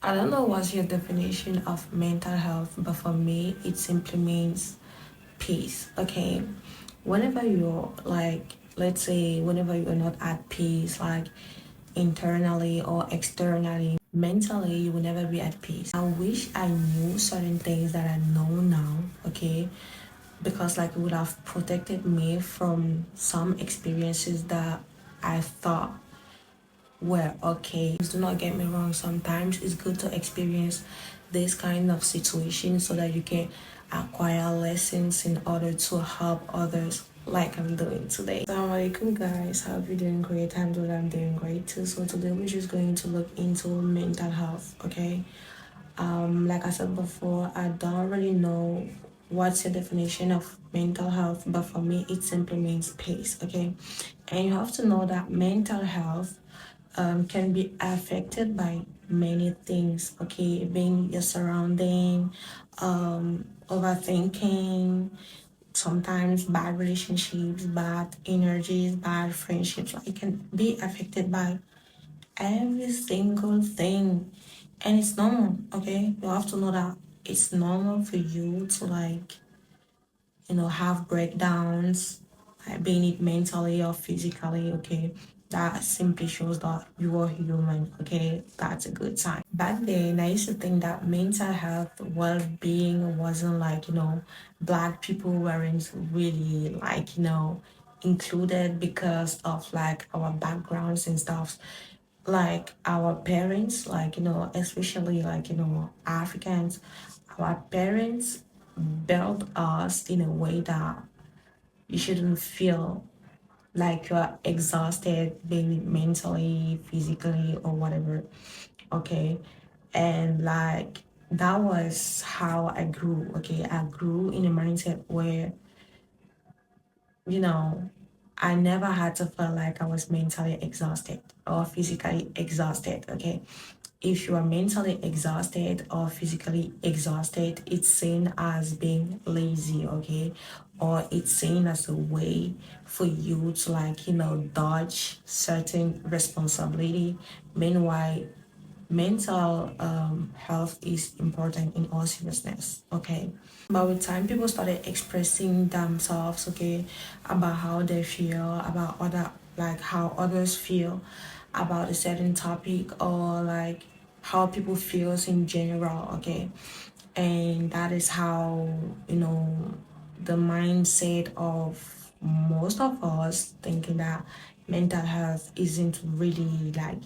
I don't know what's your definition of mental health, but for me, it simply means peace. Okay, whenever you're like, let's say, whenever you're not at peace, like internally or externally, mentally, you will never be at peace. I wish I knew certain things that I know now. Okay, because like it would have protected me from some experiences that I thought were okay. Do not get me wrong, sometimes it's good to experience this kind of situation so that you can acquire lessons in order to help others like I'm doing today. Assalamu alaikum guys, hope you're doing great. I'm doing great too. So today we're just going to look into mental health, okay? Like I said before, I don't really know what's your definition of mental health, but for me, it simply means peace, okay? And you have to know that mental health can be affected by many things, okay? Being your surrounding, overthinking, sometimes bad relationships, bad energies, bad friendships. Like, it can be affected by every single thing, and it's normal. Okay, you have to know that it's normal for you to like have breakdowns, like being it mentally or physically. Okay, that simply shows that you are human. Okay, that's a good sign. Back then I used to think that mental health well-being wasn't like black people weren't really like included because of like our backgrounds and stuff, like our parents, like especially like Africans, our parents built us in a way that you shouldn't feel like you're exhausted, being mentally, physically, or whatever. Okay, and like that was how I grew. Okay, I grew in a mindset where you know, I never had to feel like I was mentally exhausted or physically exhausted. Okay. If you are mentally exhausted or physically exhausted, it's seen as being lazy, okay? Or it's seen as a way for you to like, dodge certain responsibility. Meanwhile, mental health is important in all seriousness, okay? But with time, people started expressing themselves, okay, about how they feel, about other, like how others feel about a certain topic, or like how people feels in general, okay? And that is how, the mindset of most of us thinking that mental health isn't really like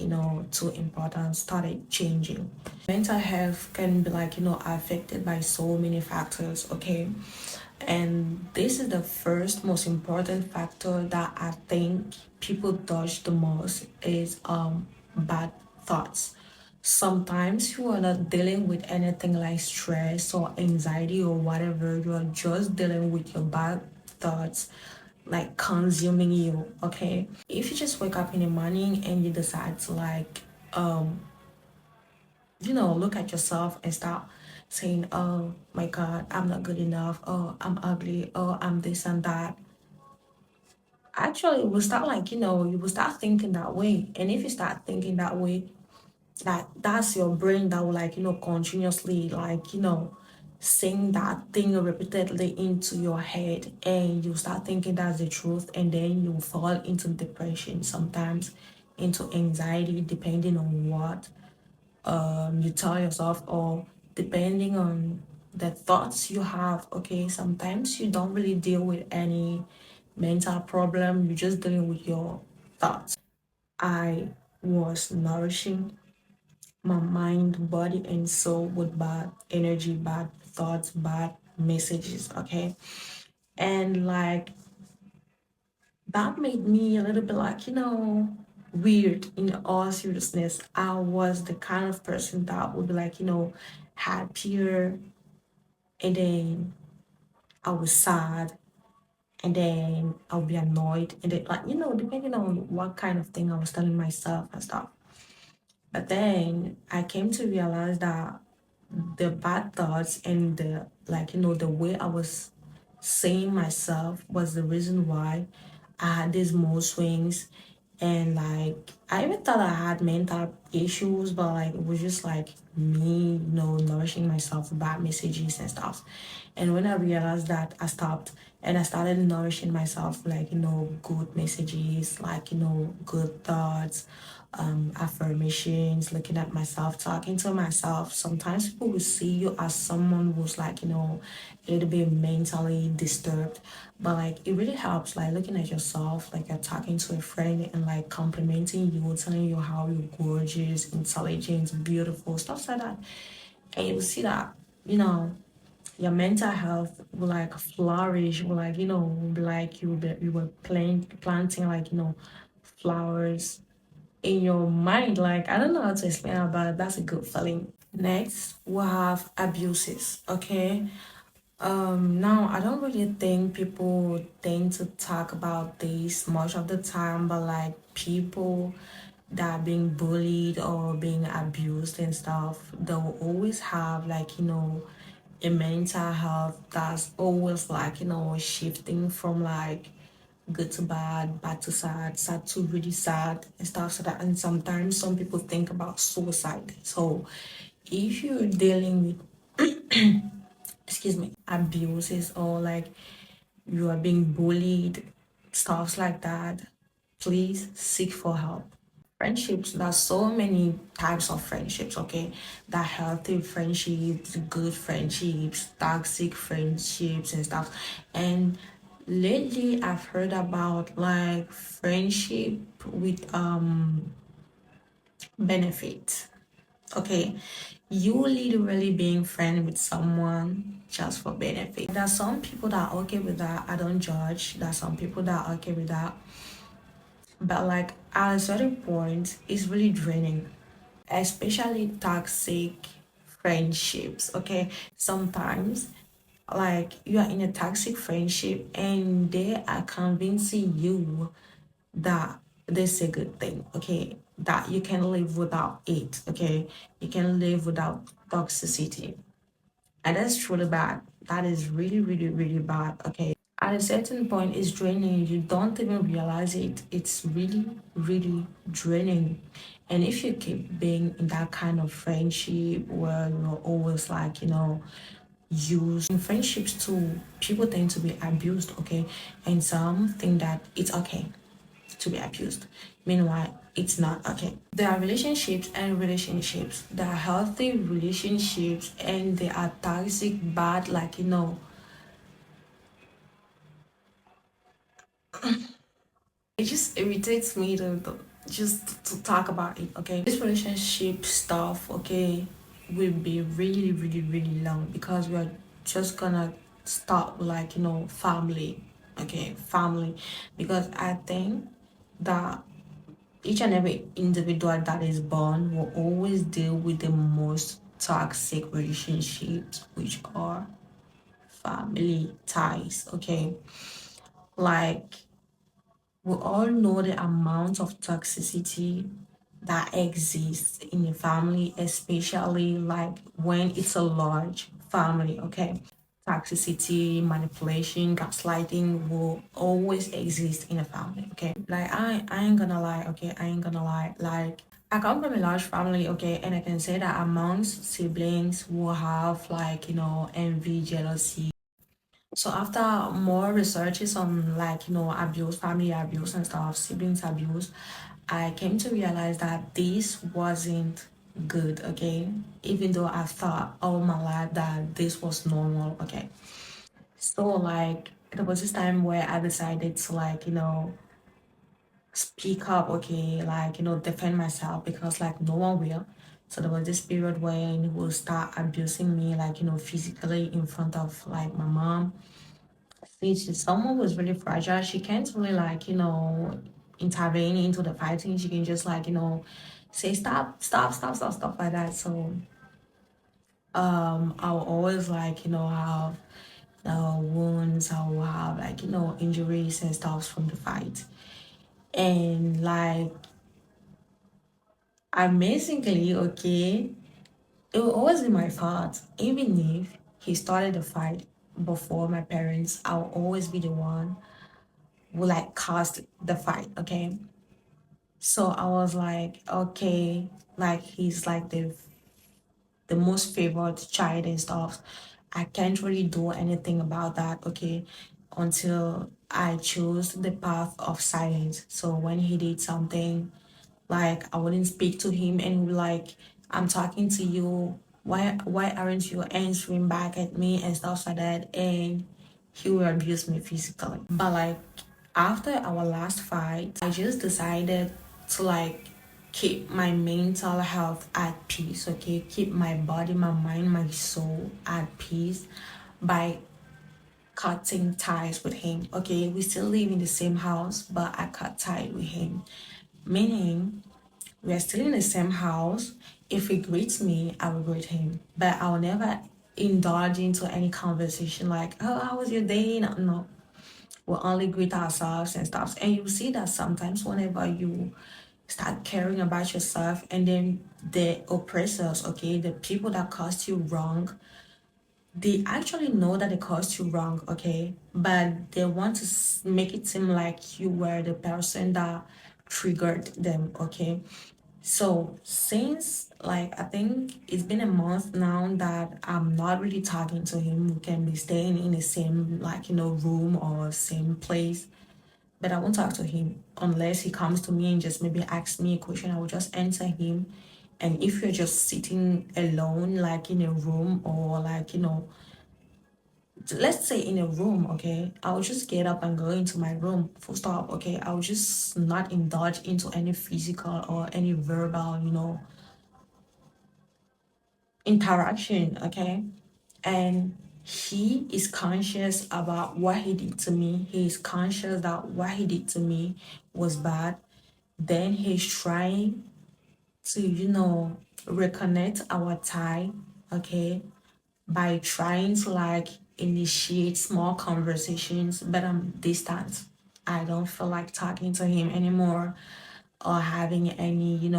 too important started changing. Mental health can be like affected by so many factors, okay? And this is the first most important factor that I think people dodge the most is bad thoughts. Sometimes you are not dealing with anything like stress or anxiety or whatever, you are just dealing with your bad thoughts like consuming you, okay? If you just wake up in the morning and you decide to like look at yourself and start saying, oh my God, I'm not good enough. Oh, I'm ugly. Oh, I'm this and that. Actually, it will start like, you will start thinking that way. And if you start thinking that way, that's your brain that will like, continuously like, saying that thing repeatedly into your head, and you start thinking that's the truth, and then you fall into depression, sometimes into anxiety, depending on what you tell yourself, or depending on the thoughts you have. Okay, sometimes you don't really deal with any mental problem, you're just dealing with your thoughts. I was nourishing my mind, body, and soul with bad energy, bad thoughts, bad messages, okay? And like that made me a little bit like, weird in all seriousness. I was the kind of person that would be like, happier, and then I was sad, and then I'll be annoyed, and then like, depending on what kind of thing I was telling myself and stuff. But then I came to realize that the bad thoughts and the like, the way I was seeing myself was the reason why I had these mood swings, And like I even thought I had mental issues, but like it was just like me, nourishing myself with bad messages and stuff. And when I realized that, I stopped and I started nourishing myself with, like, good messages, like, good thoughts, affirmations, looking at myself, talking to myself. Sometimes people will see you as someone who's like, a little bit mentally disturbed, but like it really helps, like looking at yourself, like you're talking to a friend and like complimenting you, telling you how you're gorgeous, intelligent, beautiful, stuff like that. And you see that, you know, your mental health will like flourish, will like, will be like you were planting like, flowers in your mind. Like I don't know how to explain it, but that's a good feeling. Next, we have abuses. Okay. Now I don't really think people tend to talk about this much of the time, but like people that are being bullied or being abused and stuff, they will always have like, a mental health that's always like, shifting from like good to bad, bad to sad, sad to really sad and stuff. So that, and sometimes some people think about suicide. So if you're dealing with, excuse me, abuses, or like you are being bullied, stuff like that, please seek for help. Friendships, there's so many types of friendships, okay? That healthy friendships, good friendships, toxic friendships and stuff. And lately I've heard about like friendship with benefits. Okay, you literally being friend with someone just for benefit. There's some people that are okay with that. I don't judge. There's some people that are okay with that. But like at a certain point, it's really draining, especially toxic friendships. Okay, sometimes like you are in a toxic friendship and they are convincing you that this is a good thing, okay, that you can live without it, okay, you can live without toxicity, and that's truly bad. That is really, really, really bad, okay. At a certain point, it's draining. You don't even realize it. It's really, really draining. And if you keep being in that kind of friendship where you're always like, used in friendships too, people tend to be abused, okay? And some think that it's okay to be abused. Meanwhile, it's not okay. There are relationships and relationships. There are healthy relationships and there are toxic, bad, like, it just irritates me just to talk about it, okay? This relationship stuff, okay, will be really, really, really long because we are just gonna start with like, family, okay, family. Because I think that each and every individual that is born will always deal with the most toxic relationships, which are family ties, okay? Like we all know the amount of toxicity that exists in a family, especially like when it's a large family, okay? Toxicity, manipulation, gaslighting will always exist in a family, okay? Like I ain't gonna lie, okay? I ain't gonna lie. Like I come from a large family, okay, and I can say that amongst siblings will have like, envy, jealousy. So after more researches on like, abuse, family abuse and stuff, siblings abuse, I came to realize that this wasn't good, okay? Even though I thought all my life that this was normal, okay? So like there was this time where I decided to like, speak up, okay, like, defend myself because like no one will. So there was this period when he would start abusing me, like, physically in front of like my mom. Since someone was really fragile, she can't really like, intervene into the fighting. She can just like, say stop, stop, stop, stop, stuff like that. So I'll always like, have wounds, I'll have like, injuries and stuff from the fight. And like amazingly, okay, it will always be my fault. Even if he started the fight before my parents, I'll always be the one who like caused the fight, okay? So I was like, okay, like he's like the most favored child and stuff. I can't really do anything about that, okay, until I chose the path of silence. So when he did something, like I wouldn't speak to him and like, I'm talking to you, why aren't you answering back at me and stuff like that, and he will abuse me physically. But like after our last fight, I just decided to like keep my mental health at peace, okay? Keep my body, my mind, my soul at peace by cutting ties with him. Okay, we still live in the same house, but I cut ties with him. Meaning we are still in the same house. If he greets me, I will greet him. But I'll never indulge into any conversation like, oh, how was your day? No, no. We'll only greet ourselves and stuff. And you see that sometimes whenever you start caring about yourself and then the oppressors, okay, the people that caused you wrong, they actually know that they caused you wrong, okay, but they want to make it seem like you were the person that triggered them, okay. So since like I think it's been a month now that I'm not really talking to him, we can be staying in the same like room or same place, but I won't talk to him unless he comes to me and just maybe asks me a question. I will just answer him. And if you're just sitting alone, like in a room or like, let's say in a room, okay, I'll just get up and go into my room, full stop, okay. I'll just not indulge into any physical or any verbal, interaction, okay. And he is conscious about what he did to me. He is conscious that what he did to me was bad. Then he's trying to, reconnect our tie, okay, by trying to like initiate small conversations, but I'm distant. I don't feel like talking to him anymore or having any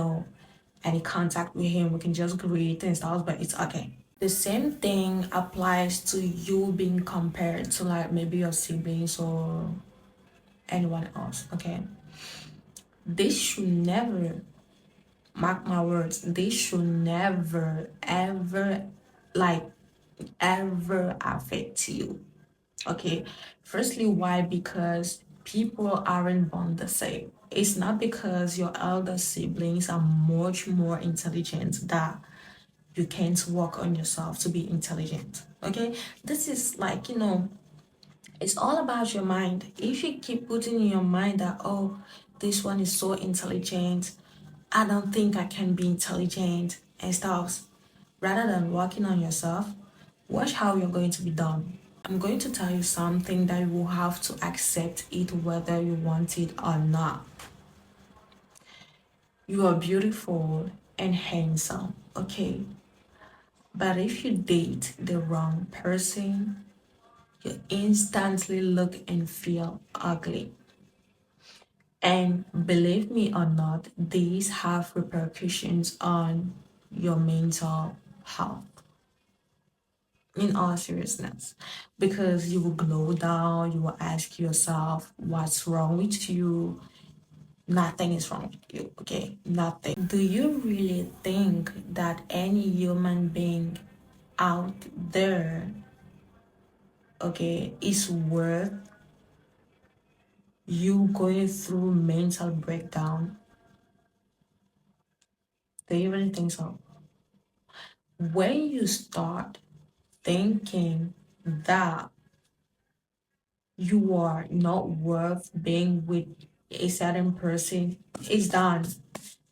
contact with him. We can just greet and stuff, but it's okay. The same thing applies to you being compared to like maybe your siblings or anyone else, okay? This should never, mark my words, this should never, ever, like, ever affect you, okay. Firstly, why? Because people aren't born the same. It's not because your elder siblings are much more intelligent that you can't work on yourself to be intelligent, okay. This is like, it's all about your mind. If you keep putting in your mind that, oh, this one is so intelligent, I don't think I can be intelligent and stuff, rather than working on yourself, watch how you're going to be done. I'm going to tell you something that you will have to accept it whether you want it or not. You are beautiful and handsome, okay? But if you date the wrong person, you instantly look and feel ugly. And believe me or not, these have repercussions on your mental health. In all seriousness, because you will glow down, you will ask yourself what's wrong with you. Nothing is wrong with you, okay? Nothing. Do you really think that any human being out there, okay, is worth you going through mental breakdown? Do you really think so? When you start thinking that you are not worth being with a certain person, it's done.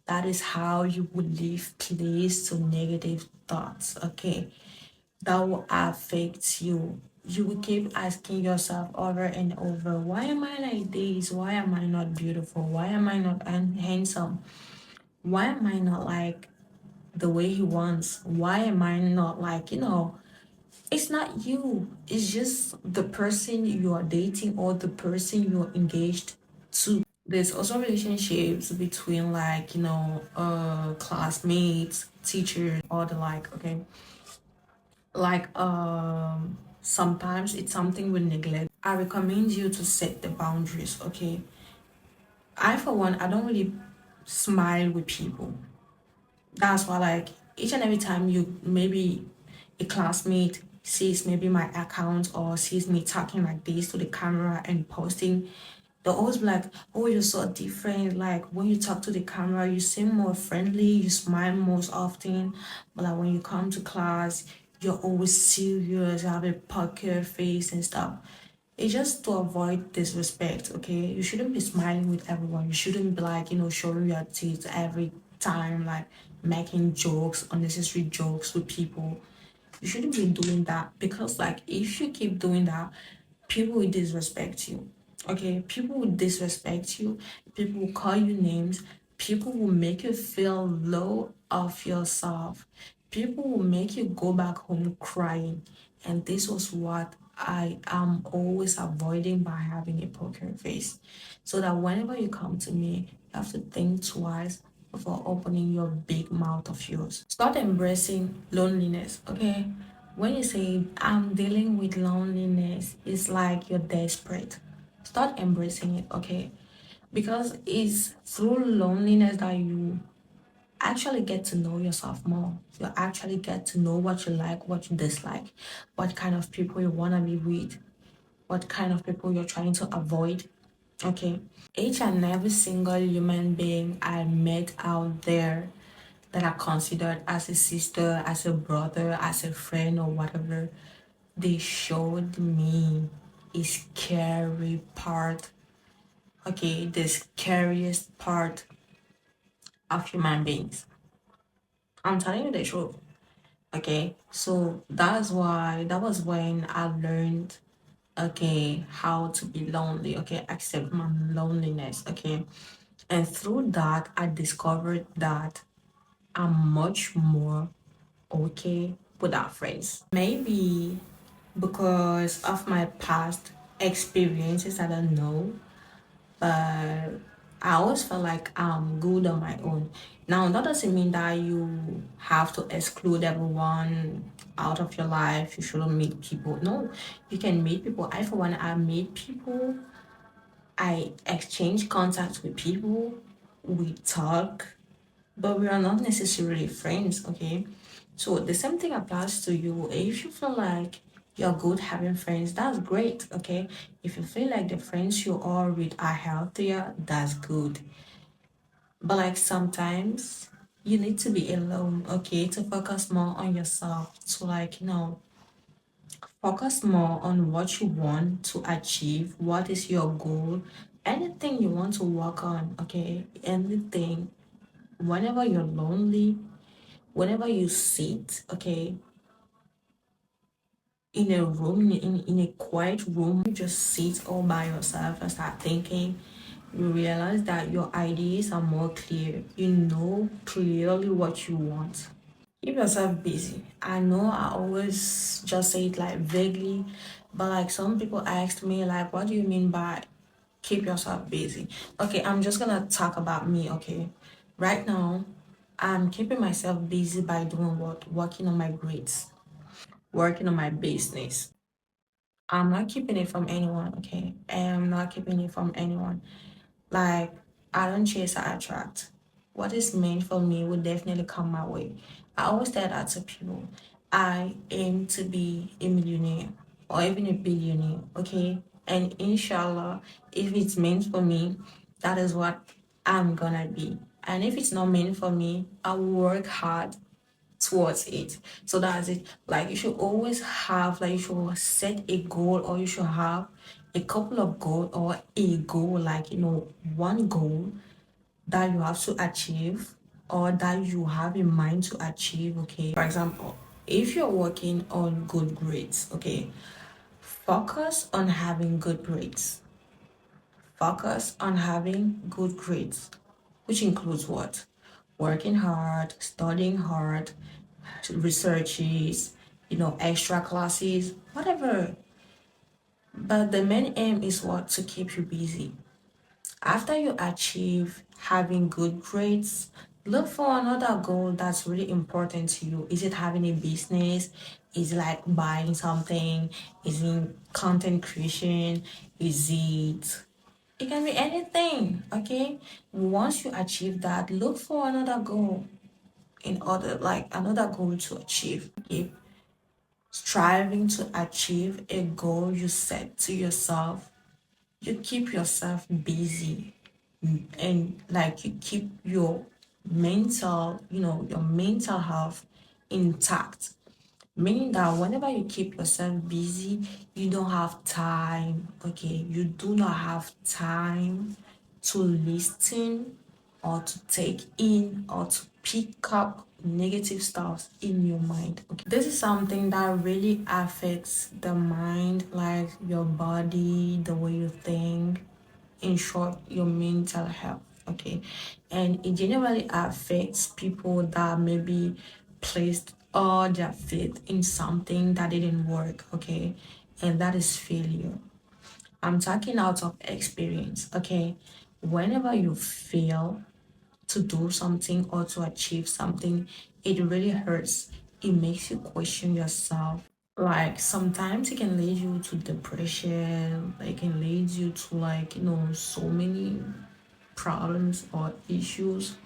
That is how you will leave place to negative thoughts, okay? That will affect you. You will keep asking yourself over and over, why am I like this? Why am I not beautiful? Why am I not handsome? Why am I not like the way he wants? Why am I not like, it's not you. It's just the person you are dating or the person you're engaged to. There's also relationships between like, classmates, teachers, or the like, okay? Like sometimes it's something we neglect. I recommend you to set the boundaries, okay? I for one, I don't really smile with people. That's why, like, each and every time you maybe a classmate sees maybe my account or sees me talking like this to the camera and posting, they'll always be like, oh, you're so different. Like, when you talk to the camera, you seem more friendly, you smile most often. But like when you come to class, you're always serious, you have a poker face and stuff. It's just to avoid disrespect, okay? You shouldn't be smiling with everyone. You shouldn't be like, showing your teeth every time, like making jokes, unnecessary jokes with people. You shouldn't be doing that because, like, if you keep doing that, people will disrespect you. Okay, people will disrespect you, people will call you names, people will make you feel low of yourself, people will make you go back home crying. And this was what I am always avoiding by having a poker face. So that whenever you come to me, you have to think twice before opening your big mouth of yours. Start embracing loneliness, okay? When you say, I'm dealing with loneliness, it's like you're desperate. Start embracing it, okay? Because it's through loneliness that you actually get to know yourself more. You actually get to know what you like, what you dislike, what kind of people you want to be with, what kind of people you're trying to avoid, okay? Each and every single human being I met out there that are considered as a sister, as a brother, as a friend, or whatever, they showed me a scary part. Okay, the scariest part of human beings. I'm telling you the truth. Okay, so that was when I learned, okay, how to be lonely, okay, accept my loneliness, okay. And through that, I discovered that I'm much more okay without friends. Maybe because of my past experiences, I don't know, but I always felt like I'm good on my own. Now, that doesn't mean that you have to exclude everyone out of your life. You shouldn't meet people. No, you can meet people. I, for one, I meet people, I exchange contacts with people, we talk, but we are not necessarily friends, okay? So the same thing applies to you. If you feel like you're good having friends, that's great, okay? If you feel like the friends you are with are healthier, that's good. But like sometimes you need to be alone, okay, to focus more on yourself, to like, focus more on what you want to achieve, what is your goal, anything you want to work on, okay? Anything. Whenever you're lonely, whenever you sit, okay, in a room, in a quiet room, you just sit all by yourself and start thinking, you realize that your ideas are more clear. You know clearly what you want. Keep yourself busy. I know I always just say it like vaguely, but like some people asked me, like, what do you mean by keep yourself busy? Okay, I'm just gonna talk about me, okay? Right now, I'm keeping myself busy by doing what? Working on my grades, working on my business. I'm not keeping it from anyone, okay? I'm not keeping it from anyone. Like, I don't chase, I attract. What is meant for me will definitely come my way. I always tell that to people. I aim to be a millionaire or even a billionaire, okay? And inshallah, if it's meant for me, that is what I'm gonna be. And if it's not meant for me, I will work hard towards it. So that's it. Like you should always have, like you should set a goal, or you should have a couple of goals, or a goal, like one goal that you have to achieve, or that you have in mind to achieve, okay? For example, if you're working on good grades, okay, focus on having good grades. Focus on having good grades, which includes what? Working hard, studying hard, researches, extra classes, whatever. But the main aim is what? To keep you busy. After you achieve having good grades, look for another goal that's really important to you. Is it having a business? Is it like buying something? Is it content creation? Is it It can be anything, okay? Once you achieve that, look for another goal in order, like another goal to achieve. Keep striving to achieve a goal you set to yourself. You keep yourself busy, and like you keep your mental, your mental health intact. Meaning that whenever you keep yourself busy, you don't have time, okay? You do not have time to listen or to take in or to pick up negative stuff in your mind. Okay. This is something that really affects the mind, like your body, the way you think, in short, your mental health. Okay. And it generally affects people that maybe placed all their faith in something that didn't work. Okay. And that is failure. I'm talking out of experience. Okay. Whenever you fail to do something or to achieve something, it really hurts. It makes you question yourself. Like sometimes it can lead you to depression, it can lead you to, like, so many problems or issues.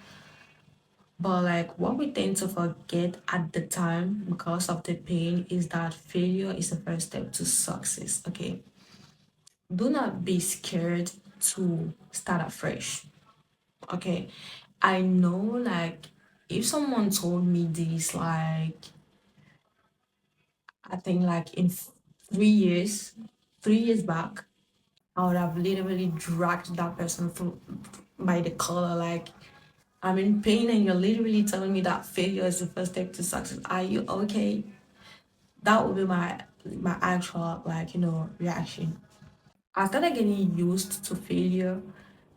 But like what we tend to forget at the time because of the pain is that failure is the first step to success. Okay. Do not be scared to start afresh. Okay. I know, like, if someone told me this, like, I think like in 3 years, 3 years back, I would have literally dragged that person through by the collar. Like, I'm in pain and you're literally telling me that failure is the first step to success. Are you okay? That would be my actual, like, reaction. I started getting used to failure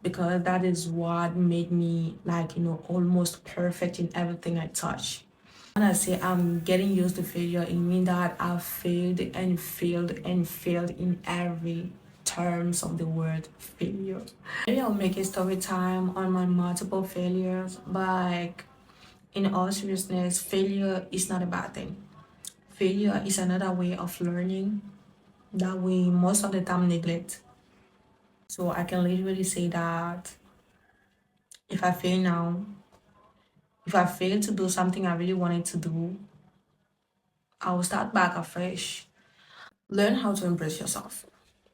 because that is what made me, like, almost perfect in everything I touch. When I say I'm getting used to failure, it means that I've failed and failed and failed in every terms of the word failure. Maybe I'll make a story time on my multiple failures, but like, in all seriousness, failure is not a bad thing. Failure is another way of learning that we most of the time neglect. So I can literally say that if I fail now, if I fail to do something I really wanted to do, I will start back afresh. Learn how to embrace yourself.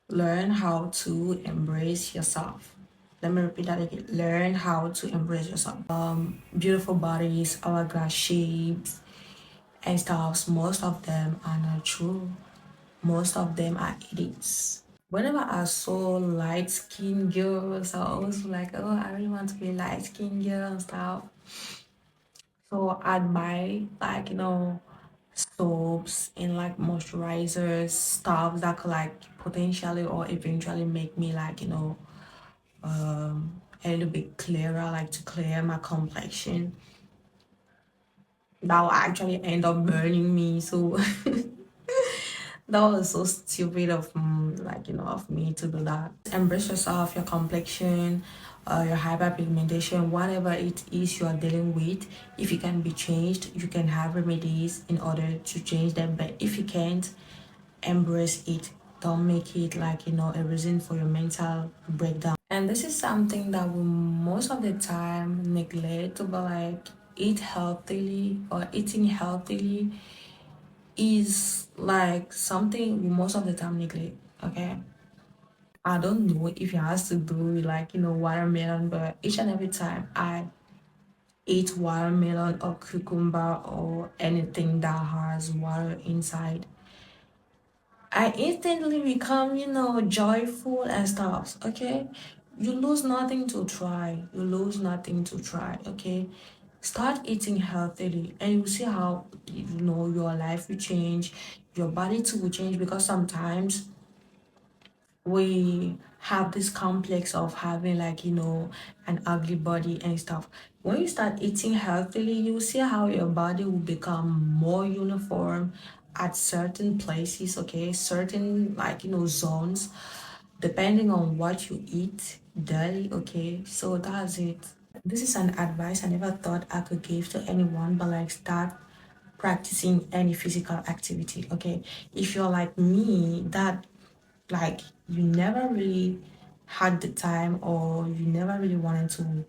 Learn how to embrace yourself. Let me repeat that again. Learn how to embrace yourself. Beautiful bodies, hourglass shapes, and stuffs. Most of them are not true. Most of them are edits. Whenever I saw light skinned girls, I was like, oh, I really want to be light skinned girl and stuff. So I'd buy, like, soaps and like moisturizers, stuff that could like potentially or eventually make me, like, a little bit clearer, like to clear my complexion. That will actually end up burning me. So that was so stupid of, like, of me to do that. Embrace yourself, your complexion, your hyperpigmentation, whatever it is you are dealing with. If it can be changed, you can have remedies in order to change them. But if you can't, embrace it. Don't make it, like, a reason for your mental breakdown. And this is something that we most of the time neglect, but like eat healthily or eating healthily is like something we most of the time neglect. Okay. I don't know if it has to do with, like, watermelon, but each and every time I eat watermelon or cucumber or anything that has water inside, I instantly become, joyful and stuff. Okay. You lose nothing to try. You lose nothing to try. Okay. Start eating healthily and you see how, your life will change, your body too will change, because sometimes we have this complex of having, like, an ugly body and stuff. When you start eating healthily, you see how your body will become more uniform at certain places, okay, certain, like, zones, depending on what you eat daily. Okay, so that's it. This is an advice I never thought I could give to anyone, but like, start practicing any physical activity. Okay, if you're like me, that, like, you never really had the time or you never really wanted to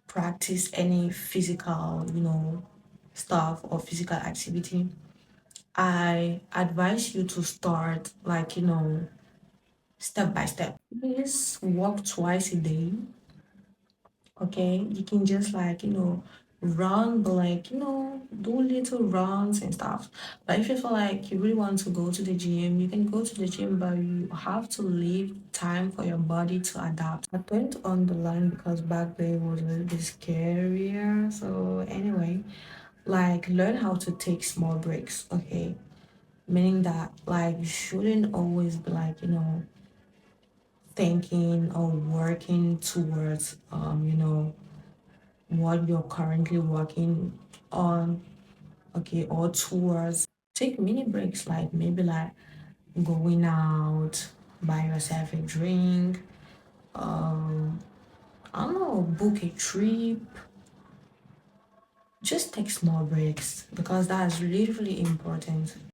practice any physical, stuff or physical activity, I advise you to start like, step by step. Please walk twice a day. Okay, you can just like, run, but like, do little runs and stuff. But if you feel like you really want to go to the gym, you can go to the gym, but you have to leave time for your body to adapt. I went on the line because back then it was a little bit scarier. So anyway, like learn how to take small breaks, okay? Meaning that like you shouldn't always be like, thinking or working towards what you're currently working on, okay, or towards. Take mini breaks, like maybe like going out, buy yourself a drink, um, I don't know, book a trip. Just take small breaks because that's really, really important.